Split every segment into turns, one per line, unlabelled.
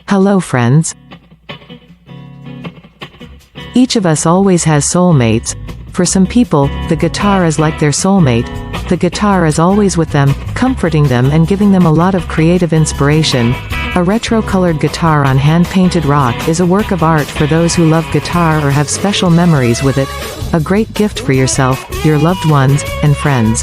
Hello friends. Each of us always has soulmates. For some people, the guitar is like their soulmate. The guitar is always with them, comforting them and giving them a lot of creative inspiration. A retro-colored guitar on hand-painted rock is a work of art for those who love guitar or have special memories with it. A great gift for yourself, your loved ones, and friends.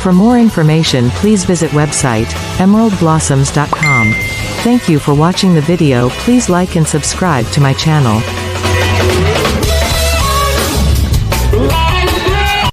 For more information, please visit website emeraldblossoms.com. Thank you for watching the video. Please like and subscribe to my channel.